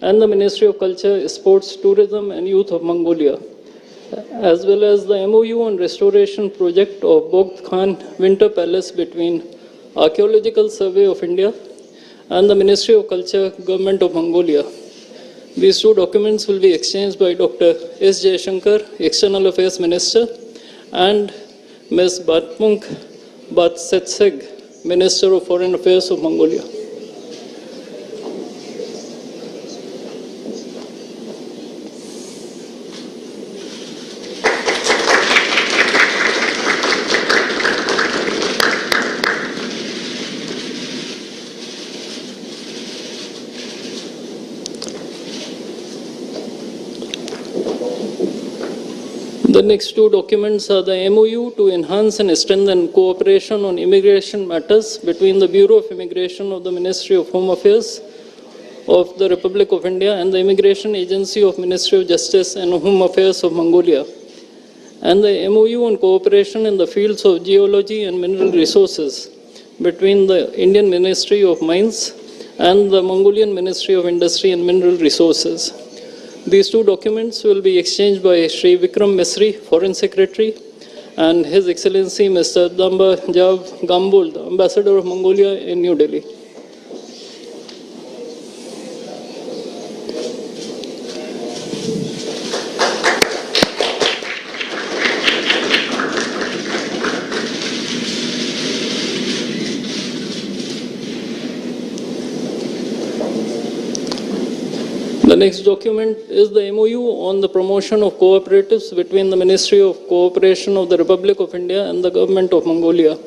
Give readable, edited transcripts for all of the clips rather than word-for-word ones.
and the Ministry of Culture, Sports, Tourism and Youth of Mongolia, as well as the MOU on restoration project of Bogd Khan Winter Palace between Archaeological Survey of India and the Ministry of Culture, Government of Mongolia. These two documents will be exchanged by Dr. S. Jaishankar, External Affairs Minister, and Ms. Batmunk Batsetseg, Minister of Foreign Affairs of Mongolia. The next two documents are the MOU to enhance and strengthen cooperation on immigration matters between the Bureau of Immigration of the Ministry of Home Affairs of the Republic of India and the Immigration Agency of Ministry of Justice and Home Affairs of Mongolia, and the MOU on cooperation in the fields of geology and mineral resources between the Indian Ministry of Mines and the Mongolian Ministry of Industry and Mineral Resources. These two documents will be exchanged by Shri Vikram Misri, Foreign Secretary, and His Excellency Mr. Damba Jav Gambold, Ambassador of Mongolia in New Delhi. The next document is the MOU on the promotion of cooperatives between the Ministry of Cooperation of the Republic of India and the Government of Mongolia.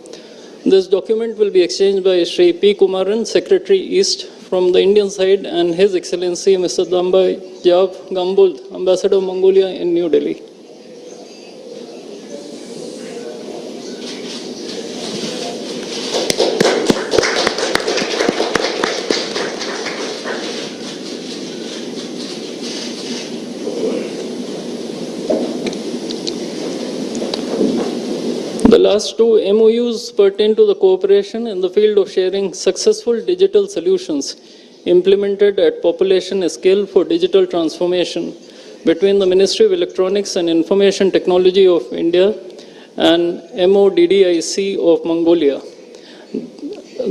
This document will be exchanged by Shri P. Kumaran, Secretary East from the Indian side, and His Excellency Mr. Damba Jav Gambold, Ambassador of Mongolia in New Delhi. The last two MOUs pertain to the cooperation in the field of sharing successful digital solutions implemented at population scale for digital transformation between the Ministry of Electronics and Information Technology of India and MODDIC of Mongolia.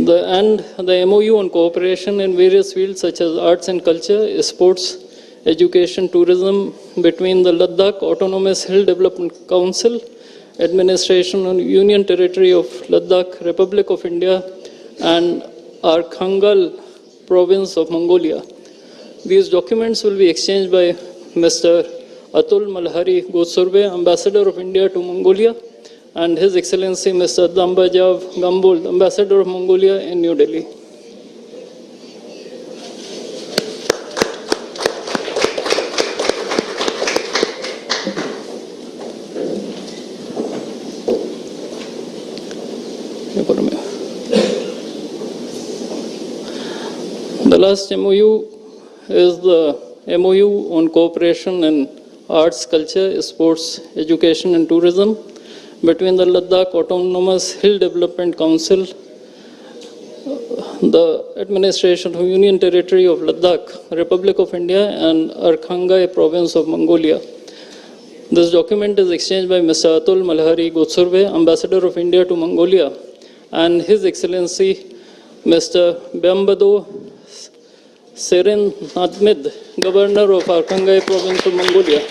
The MOU on cooperation in various fields such as arts and culture, sports, education, tourism between the Ladakh Autonomous Hill Development Council, Administration on Union Territory of Ladakh, Republic of India, and Arkhangal Province of Mongolia. These documents will be exchanged by Mr. Atul Malhari Gotsurbe, Ambassador of India to Mongolia, and His Excellency Mr. Dambajav Gambold, Ambassador of Mongolia in New Delhi. The last MOU is the MOU on cooperation in arts, culture, sports, education and tourism between the Ladakh Autonomous Hill Development Council, the Administration of Union Territory of Ladakh, Republic of India, and Arkhangal Province of Mongolia. This document is exchanged by Mr. Atul Malhari Gotsurbe, Ambassador of India to Mongolia, and His Excellency Mr. Bambado Seren Nadmid, Governor of Arkhangal Province of Mongolia.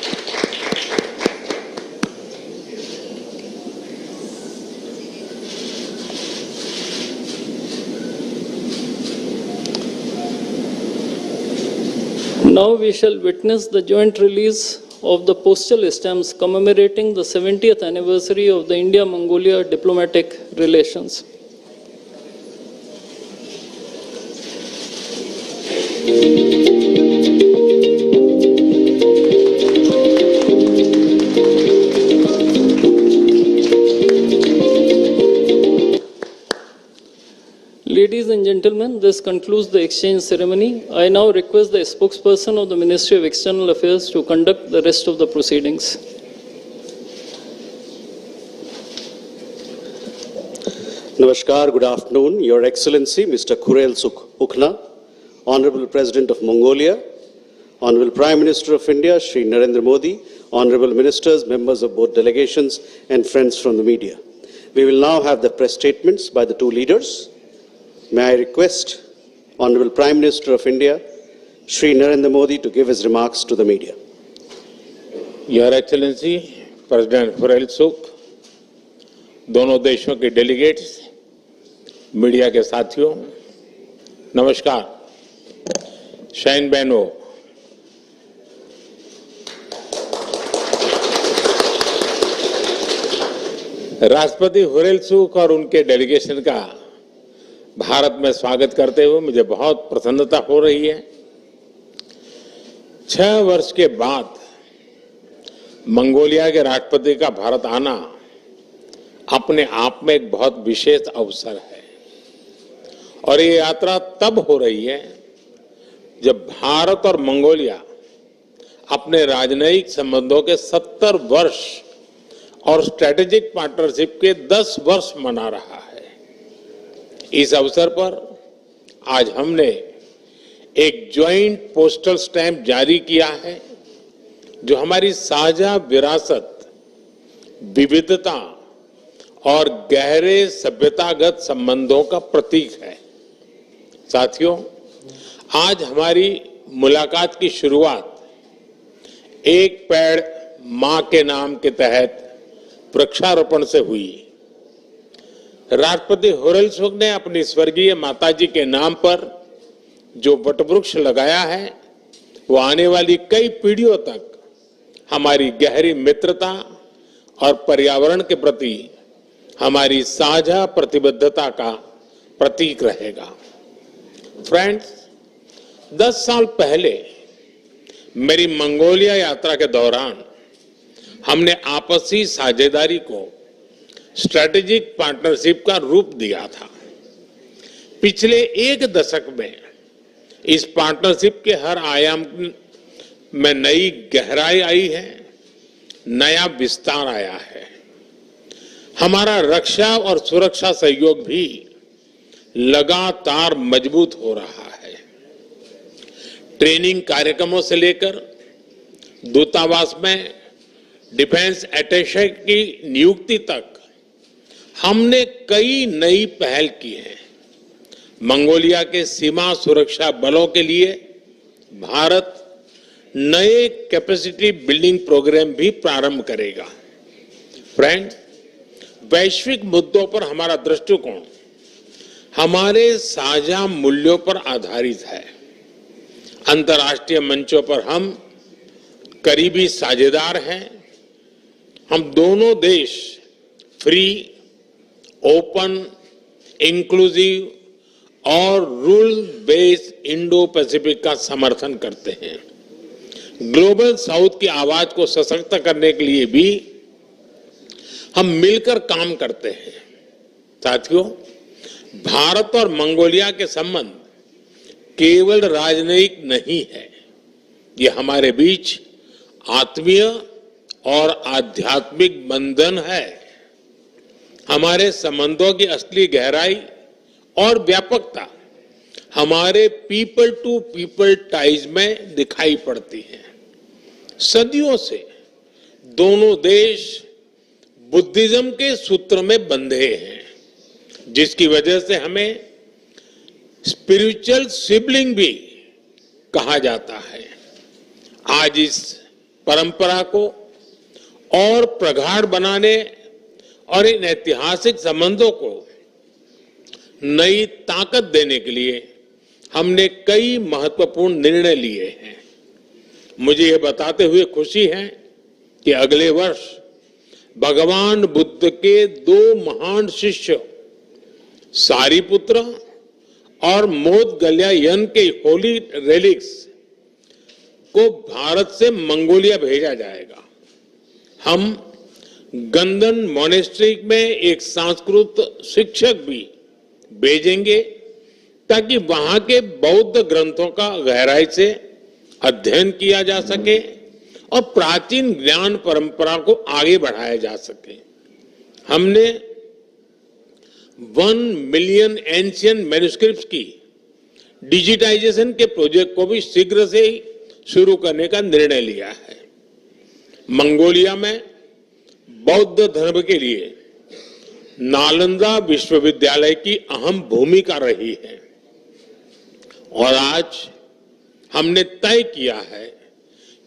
Now we shall witness the joint release of the postal stamps commemorating the 70th anniversary of the India-Mongolia diplomatic relations. Ladies and gentlemen, this concludes the exchange ceremony. I now request the spokesperson of the Ministry of External Affairs to conduct the rest of the proceedings. Namaskar, good afternoon, Your Excellency, Mr. Khurelsukh, Ukhnaa, Honorable President of Mongolia, Honorable Prime Minister of India, Shri Narendra Modi, Honorable Ministers, members of both delegations, and friends from the media. We will now have the press statements by the two leaders. May I request Honorable Prime Minister of India, Shri Narendra Modi, to give his remarks to the media. Your Excellency, President Khurelsukh, दोनों देशों के delegates, media के साथियों, नमस्कार। Shine बहनों, राष्ट्रपति Khurelsukh और उनके डेलीगेशन का भारत में स्वागत करते हुए मुझे बहुत प्रसन्नता हो रही है। 6 वर्ष के बाद मंगोलिया के राष्ट्रपति का भारत आना अपने आप में एक बहुत विशेष अवसर है और ये यात्रा तब हो रही है जब भारत और मंगोलिया अपने राजनयिक संबंधों के 70 वर्ष और स्ट्रेटेजिक पार्टनरशिप के 10 वर्ष मना रहा है। इस अवसर पर आज हमने एक ज्वाइंट पोस्टल स्टैंप जारी किया है जो हमारी साझा विरासत, विविधता और गहरे सभ्यतागत संबंधों का प्रतीक है। साथियों, आज हमारी मुलाकात की शुरुआत एक पेड़ मां के नाम के तहत वृक्षारोपण से हुई। राष्ट्रपति खुरेलसुख ने अपनी स्वर्गीय माताजी के नाम पर जो वटवृक्ष लगाया है वो आने वाली कई पीढ़ियों तक हमारी गहरी मित्रता और पर्यावरण के प्रति हमारी साझा प्रतिबद्धता का प्रतीक रहेगा। फ्रेंड्स, 10 साल पहले मेरी मंगोलिया यात्रा के दौरान हमने आपसी साझेदारी को स्ट्रेटेजिक पार्टनरशिप का रूप दिया था। पिछले 1 दशक में इस पार्टनरशिप के हर आयाम में नई गहराई आई है, नया विस्तार आया है। हमारा रक्षा और सुरक्षा सहयोग भी लगातार मजबूत हो रहा है। ट्रेनिंग कार्यक्रमों से लेकर दूतावास में डिफेंस अटैचे की नियुक्ति तक हमने कई नई पहल की है। मंगोलिया के सीमा सुरक्षा बलों के लिए भारत नए कैपेसिटी बिल्डिंग प्रोग्राम भी प्रारंभ करेगा। फ्रेंड्स, वैश्विक मुद्दों पर हमारा दृष्टिकोण हमारे साझा मूल्यों पर आधारित है। अंतर्राष्ट्रीय मंचों पर हम करीबी साझेदार हैं। हम दोनों देश फ्री, ओपन, इंक्लूसिव और रूल बेस्ड इंडो पैसिफिक का समर्थन करते हैं। ग्लोबल साउथ की आवाज को सशक्त करने के लिए भी हम मिलकर काम करते हैं। साथियों, भारत और मंगोलिया के संबंध केवल राजनयिक नहीं है, ये हमारे बीच आत्मीय और आध्यात्मिक बंधन है। हमारे संबंधों की असली गहराई और व्यापकता हमारे पीपल टू पीपल टाइज में दिखाई पड़ती है। सदियों से दोनों देश बुद्धिज्म के सूत्र में बंधे हैं, जिसकी वजह से हमें स्पिरिचुअल सिबलिंग भी कहा जाता है। आज इस परंपरा को और प्रगाढ़ बनाने और इन ऐतिहासिक संबंधों को नई ताकत देने के लिए हमने कई महत्वपूर्ण निर्णय लिए हैं। मुझे यह बताते हुए खुशी है कि अगले वर्ष भगवान बुद्ध के 2 महान शिष्य सारिपुत्र और मोदगल्यायन के होली रेलिक्स को भारत से मंगोलिया भेजा जाएगा। हम गंदन मोनेस्ट्री में एक संस्कृत शिक्षक भी भेजेंगे ताकि वहां के बौद्ध ग्रंथों का गहराई से अध्ययन किया जा सके और प्राचीन ज्ञान परंपरा को आगे बढ़ाया जा सके। हमने 1 मिलियन एंशियंट मैन्युस्क्रिप्ट्स की डिजिटाइजेशन के प्रोजेक्ट को भी शीघ्र से ही शुरू करने का निर्णय लिया है। मंगोलिया में बौद्ध धर्म के लिए नालंदा विश्वविद्यालय की अहम भूमिका रही है और आज हमने तय किया है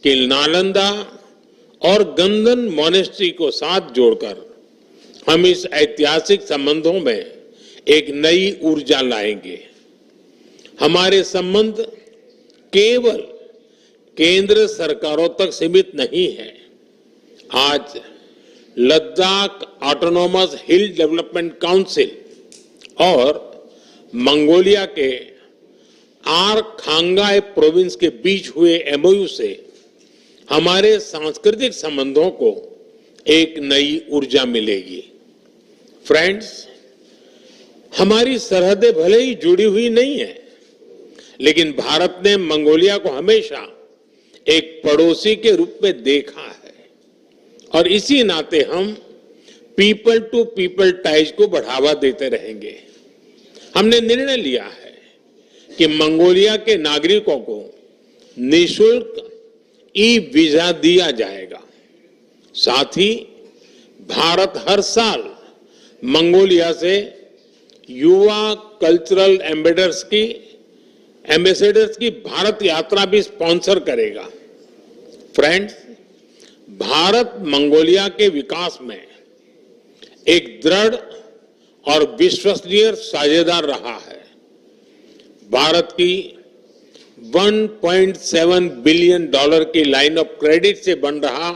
कि नालंदा और गंदन मॉनेस्ट्री को साथ जोड़कर हम इस ऐतिहासिक संबंधों में एक नई ऊर्जा लाएंगे। हमारे संबंध केवल केंद्र सरकारों तक सीमित नहीं है। आज लद्दाख ऑटोनोमस हिल डेवलपमेंट काउंसिल और मंगोलिया के आरखांगाई प्रोविंस के बीच हुए एमओयू से हमारे सांस्कृतिक संबंधों को एक नई ऊर्जा मिलेगी। फ्रेंड्स, हमारी सरहदें भले ही जुड़ी हुई नहीं है, लेकिन भारत ने मंगोलिया को हमेशा एक पड़ोसी के रूप में देखा है और इसी नाते हम पीपल टू पीपल टाइज को बढ़ावा देते रहेंगे। हमने निर्णय लिया है कि मंगोलिया के नागरिकों को निःशुल्क ई वीजा दिया जाएगा। साथ ही भारत हर साल मंगोलिया से युवा कल्चरल एम्बेसडर्स की भारत यात्रा भी स्पॉन्सर करेगा। फ्रेंड्स, भारत मंगोलिया के विकास में एक दृढ़ और विश्वसनीय साझेदार रहा है। भारत की $1.7 बिलियन की लाइन ऑफ क्रेडिट से बन रहा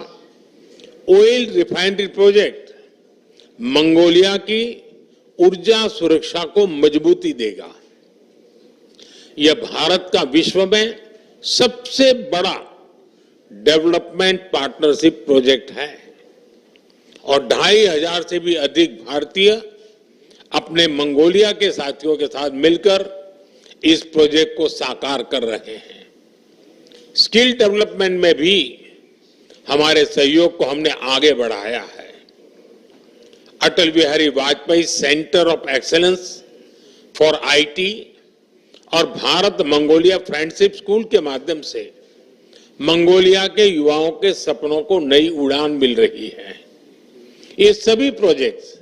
ऑयल रिफाइनरी प्रोजेक्ट मंगोलिया की ऊर्जा सुरक्षा को मजबूती देगा। यह भारत का विश्व में सबसे बड़ा डेवलपमेंट पार्टनरशिप प्रोजेक्ट है और 2500 से भी अधिक भारतीय अपने मंगोलिया के साथियों के साथ मिलकर इस प्रोजेक्ट को साकार कर रहे हैं। स्किल डेवलपमेंट में भी हमारे सहयोग को हमने आगे बढ़ाया है। Atal Bihari Vajpayee centre of excellence for IT और भारत मंगोलिया फ्रेंडशिप स्कूल के माध्यम से मंगोलिया के युवाओं के सपनों को नई उड़ान मिल रही है। ये सभी प्रोजेक्ट्स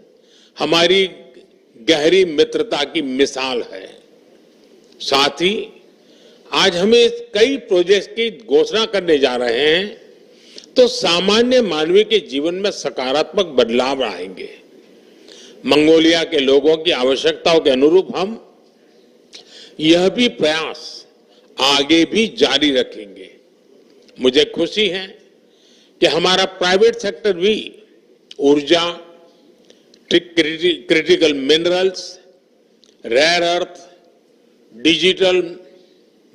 हमारी गहरी मित्रता की मिसाल है। साथ ही आज हमें कई प्रोजेक्ट्स की घोषणा करने जा रहे हैं तो सामान्य मानवीय के जीवन में सकारात्मक बदलाव आएंगे। मंगोलिया के लोगों की आवश्यकताओं के अनुरूप हम यह भी प्रयास आगे भी जारी रखेंगे। मुझे खुशी है कि हमारा प्राइवेट सेक्टर भी ऊर्जा, critical minerals, rare earth, digital,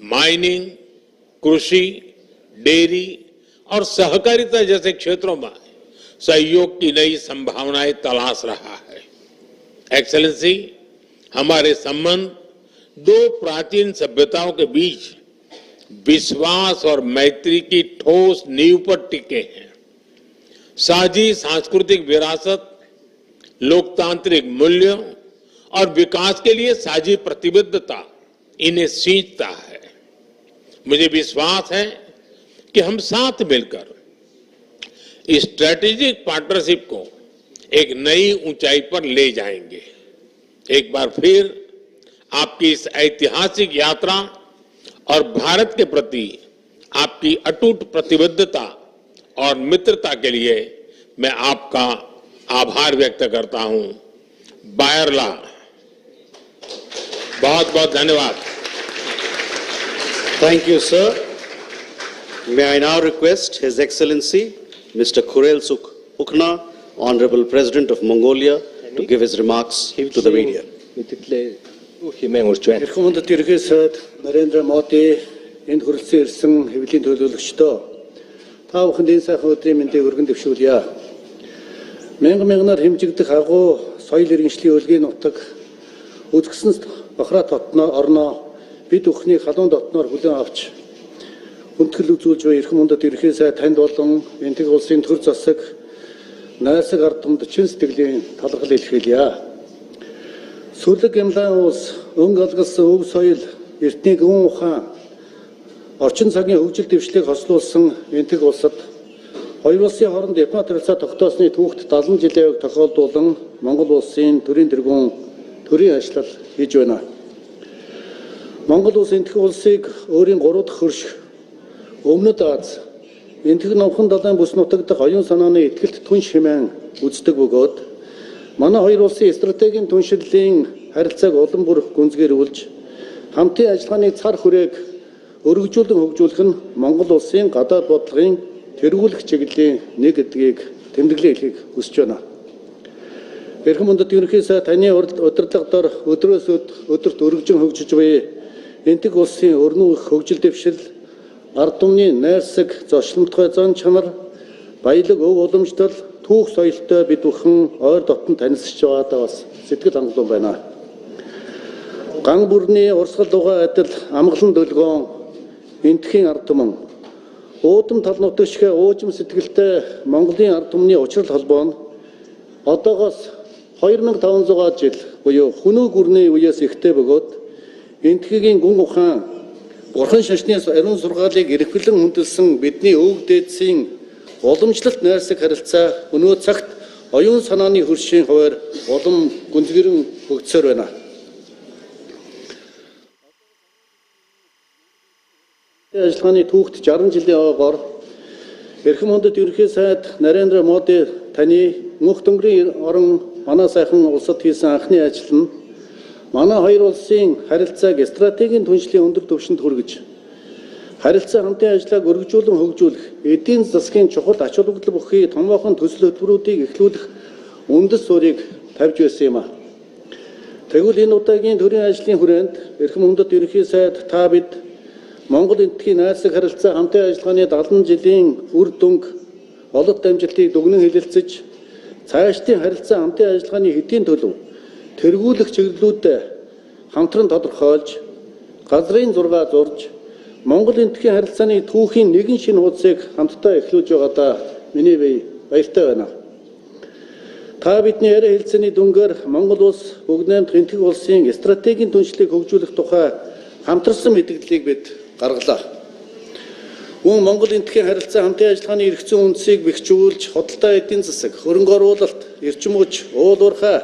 mining, कृषि, डेयरी और सहकारिता जैसे क्षेत्रों में सहयोग की नई संभावनाएं तलाश रहा है। एक्सेलेंसी, हमारे संबंध दो प्राचीन सभ्यताओं के बीच विश्वास और मैत्री की ठोस नींव पर टिके हैं। साझी सांस्कृतिक विरासत, लोकतांत्रिक मूल्यों और विकास के लिए साझी प्रतिबद्धता इन्हें सींचता है। मुझे विश्वास है कि हम साथ मिलकर इस स्ट्रेटेजिक पार्टनरशिप को एक नई ऊंचाई पर ले जाएंगे। एक बार फिर आपकी इस ऐतिहासिक यात्रा और भारत के प्रति आपकी अटूट प्रतिबद्धता और मित्रता के लिए मैं आपका आभार व्यक्त करता हूं। बायरला, बहुत बहुत धन्यवाद। Thank you, sir. May I now request His Excellency Mr. Khurelsukh Ukhnaa, Honorable President of Mongolia, to give his remarks to the media. Эрхэм Тэргэсэд Narendra Modi энд хүрэлцэн ирсэн хэвлэлийн төлөөлөгчдөө та бүхэнд сайхан өдрийн мэндийг өргөн дэвшүүлье. Мянган-мянган хэмжигдэх агуу соёл иргэншлийн өлгийн нутаг үзэгсэн бохроо дотноо орноо бид Өхний халуун дотноор хүлээн авч хүндэтгэл үзүүлж буй эрхэм Тэргэсэд танд болон энтэг улсын төр засаг найрсаг ард түмэд чин сэтгэлийн талархал илэрхийлье. Сүлэг Гямлан улс өнгө алгалсан өв соёл эртний гүн ухаан орчин цагийн хөгжил дэвшлиг хослуулсан энтэг улсад хоёр улсын хооронд дипломат харилцаа тогтоосны түүхт 70 жилийн яваг тохиолдуулан Монгол улсын төрийн тэргүүн төрийн ажиллал хийж байна. Монгол улс энтэг улсыг өөрийн 3 дахь хөрш Өмнөд Аз энтэг номхон далайн бүс нутаг дахь оюун санааны ихтгэлт түнш хэмээн үздэг бөгөөд манай хоёр улсын стратегийн түншлэлийн харилцааг улам бүр гүнзгийрүүлж хамтын ажиллагааны цар хүрээг өргөжүүлэн хөгжүүлэх нь Монгол улсын гадаад бодлогын тэргүүлэх чиглэлийн нэг гэдгийг тэмдэглэн хэлхийг хүсэж байна. Эрхэм үндэт ерөнхий сайд таны удирдлага дор өдрөөс өдөрт өргөжин хөгжиж буй энтэг улсын өрнөх хөгжил дэвшил ард түмний найрсаг зочломтгой зан чанар баялаг өв уламжлал түүх соёлтой бид бүхэн ойр дотн танилцж байгаадаа бас сэтгэл хангалуун байна. Ган бүрний урсгал дугаа адил амгалан дөлгөөн энтхийн ард түмэн уудам тал нутагшгэ уужим сэтгэлтэй Монголын ард түмний учрал холбоо нь одоогоос 2500 жил буюу хүнүү гүрний үеэс ихтэй бөгөөд энтхийн гүн ухаан Бурхан шашны ариун сургаалыг эрхлэн хүндэлсэн бидний өвөг дээдсийн уламжлалт найрсаг харилцаа өнөө цагт оюун санааны хөршийн хуваар улам гүнзгийрэн хөгжсөөр байна. Ажиллагааны түүхт 60 жилийн яваагаар эрхэм үндэт ерөнхий сайд Нарендра Моди таны мөнх дөнгөрийн орон манай сайхан улсад хийсэн анхны ажил нь манай хоёр улсын харилцааг стратегийн түншлийн өндөр түвшинд хүргэж харилцаа хамтын ажиллагааг өргөжүүлэн хөгжүүлэх эдийн засгийн чухал ач холбогдол бүхий томоохон төсөл хөтөлбөрүүдийг эхлүүлэх үндэс суурийг тавьж байсан юм а. Тэгвэл энэ удаагийн төрийн ажлын хүрээнд эрхэм үндэт ерөнхий сайд та бид Монгол энтхийн найрсаг харилцаа хамтын ажиллагааны 70 жилийн үр дүнг олонт амжилтыг дүгнэн хэлэлцэж цаашдын харилцаа хамтын ажиллагааны хэдийн төлөв тэргүүлэх чиглэлүүдэд хамтран тодорхойлж газрын зураг зурж Монгол энтхийн харилцааны түүхийн нэгэн шинэ хуудсыг хамтдаа эхлүүлж байгаадаа миний бие баяртай байна. Та бидний яриа хэлцээний дүнгээр Монгол улс бүгд найрамдах энтэг улсын стратегийн түншлийг хөгжүүлэх тухай хамтарсан мэдээллийг бид гаргалаа. Мөн Монгол энтхийн харилцаа хамтын ажиллагааны эрх зүйн үндсийг бэхжүүлж худалдаа эдийн засаг, хөрөнгө оруулалт, эрчим хүч, уул уурхай,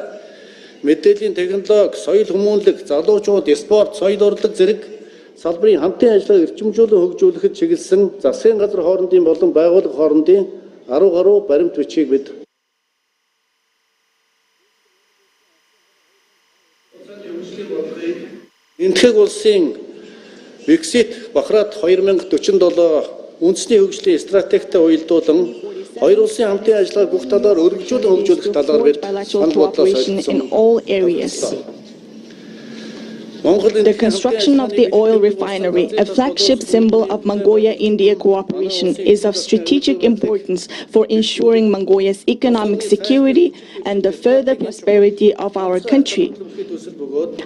мэдээллийн технологи, соёл хүмүүнлэг, залуучууд, спорт, соёл урлаг зэрэг салбарын хамтын ажиллагааг эрчимжүүлэн хөгжүүлэхэд чиглэсэн засгийн газар хоорондын болон байгууллага хоорондын 10 гаруй баримт бичгийг бид энтхэг улсын Виксит Бахрат 2047 үндэсний хөгжлийн стратегтэй уялдуулан хоёр улсын хамтын ажиллагааг бүх талаар өргөжүүлэн хөгжүүлэх талаар бид санал бодлоо солилцсон. The construction of the oil refinery, a flagship symbol of Mongolia-India cooperation, is of strategic importance for ensuring Mongolia's economic security and the further prosperity of our country.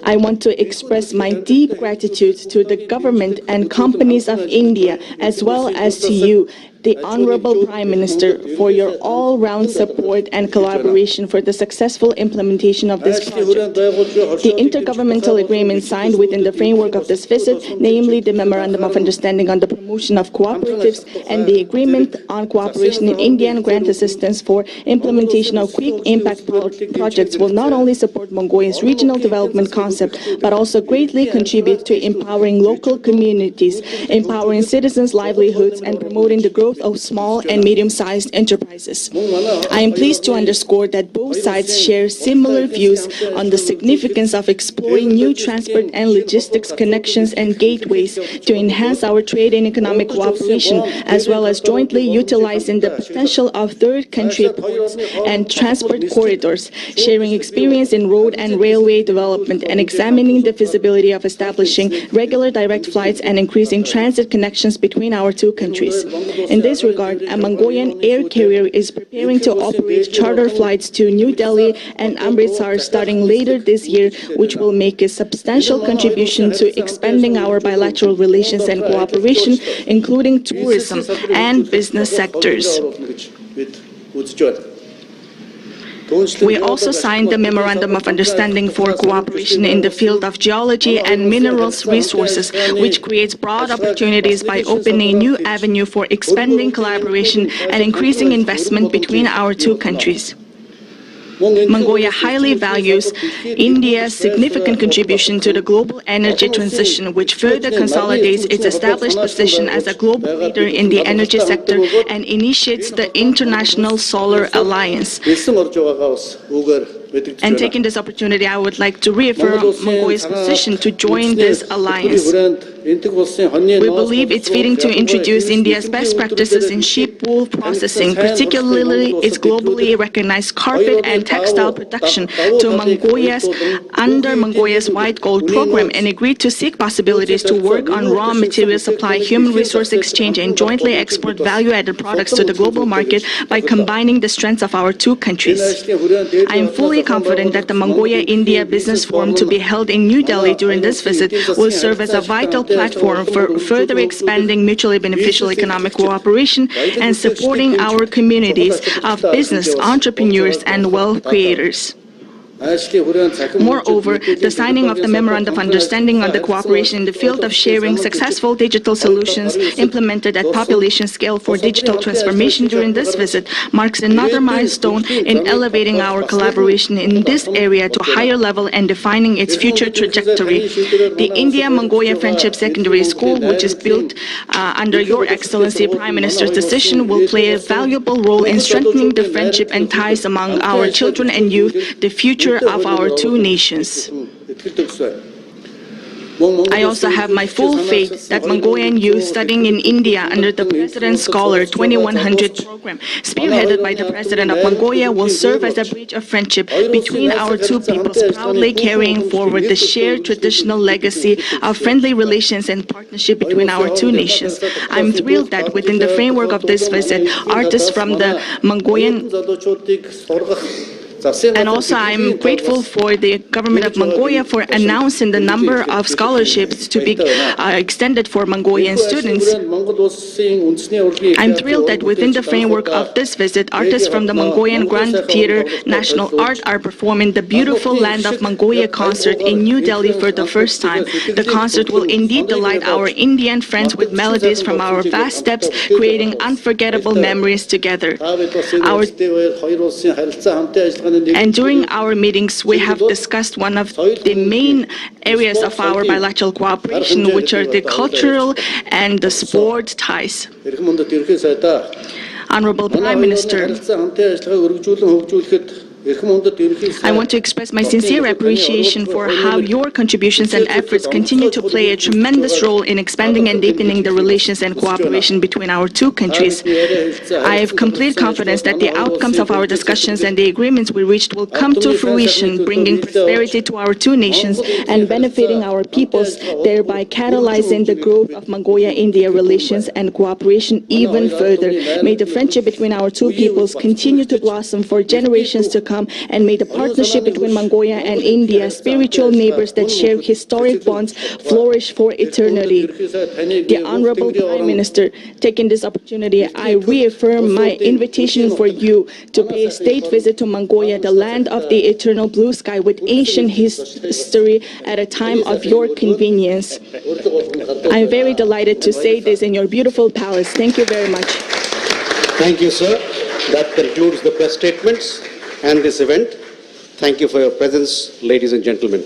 I want to express my deep gratitude to the government and companies of India, as well as to you, the Honorable Prime Minister, for your all-round support and collaboration for the successful implementation of this project. The intergovernmental agreement signed within the framework of this visit, namely the Memorandum of Understanding on the Promotion of Cooperatives and the Agreement on Cooperation in India and Grant Assistance for Implementation of Quick Impact Projects, will not only support Mongolia's regional development concept, but also greatly contribute to empowering local communities, empowering citizens' livelihoods, and promoting the growth of small and medium-sized enterprises. I am pleased to underscore that both sides share similar views on the significance of exploring new transport and logistics connections and gateways to enhance our trade and economic cooperation, as well as jointly utilizing the potential of third country ports and transport corridors, sharing experience in road and railway development, and examining the feasibility of establishing regular direct flights and increasing transit connections between our two countries. In this regard, a Mongolian air carrier is preparing to operate charter flights to New Delhi and Amritsar starting later this year, which will make a substantial contribution to expanding our bilateral relations and cooperation, including tourism and business sectors. We also signed the Memorandum of Understanding for Cooperation in the field of geology and minerals resources, which creates broad opportunities by opening a new avenue for expanding collaboration and increasing investment between our two countries. Mongolia highly values India's significant contribution to the global energy transition, which further consolidates its established position as a global leader in the energy sector and initiates the International Solar Alliance. And taking this opportunity, I would like to reaffirm Mongolia's position to join this alliance. We believe it's fitting to introduce India's best practices in sheep wool processing, particularly its globally recognized carpet and textile production, to Mongolia's under Mongolia's White Gold program, and agreed to seek possibilities to work on raw material supply, human resource exchange, and jointly export value-added products to the global market by combining the strengths of our two countries. I am fully confident that the Mongolia-India Business Forum to be held in New Delhi during this visit will serve as a vital platform for further expanding mutually beneficial economic cooperation and supporting our communities of business, entrepreneurs, and wealth creators. Moreover, the signing of the Memorandum of Understanding on the cooperation in the field of sharing successful digital solutions implemented at population scale for digital transformation during this visit marks another milestone in elevating our collaboration in this area to a higher level and defining its future trajectory. The India-Mongolia Friendship Secondary School, which is built under Your Excellency Prime Minister's decision, will play a valuable role in strengthening the friendship and ties among our children and youth, the future of our two nations. I also have my full faith that Mongolian youth studying in India under the President's Scholar 2100 program, spearheaded by the President of Mongolia, will serve as a bridge of friendship between our two peoples, proudly carrying forward the shared traditional legacy of friendly relations and partnership between our two nations. I'm thrilled that within the framework of this visit, artists from the Mongolian and also I'm grateful for the government of Mongolia for announcing the number of scholarships to be extended for Mongolian students. I'm thrilled that within the framework of this visit, artists from the Mongolian Grand Theatre National Art are performing the Beautiful Land of Mongolia concert in New Delhi for the first time. The concert will indeed delight our Indian friends with melodies from our vast steppes, creating unforgettable memories together. And during our meetings, we have discussed one of the main areas of our bilateral cooperation, which are the cultural and the sport ties. Honorable Prime Minister, I want to express my sincere appreciation for how your contributions and efforts continue to play a tremendous role in expanding and deepening the relations and cooperation between our two countries. I have complete confidence that the outcomes of our discussions and the agreements we reached will come to fruition, bringing prosperity to our two nations and benefiting our peoples, thereby catalyzing the growth of Mongolia-India relations and cooperation even further. May the friendship between our two peoples continue to blossom for generations to come, and may the partnership between Mongolia and India, spiritual neighbors that share historic bonds, flourish for eternity. The Honorable Prime Minister, taking this opportunity, I reaffirm my invitation for you to pay a state visit to Mongolia, the land of the eternal blue sky with ancient history, at a time of your convenience. I am very delighted to say this in your beautiful palace. Thank you very much. Thank you, sir. That concludes the press statements and this event. Thank you for your presence, ladies and gentlemen.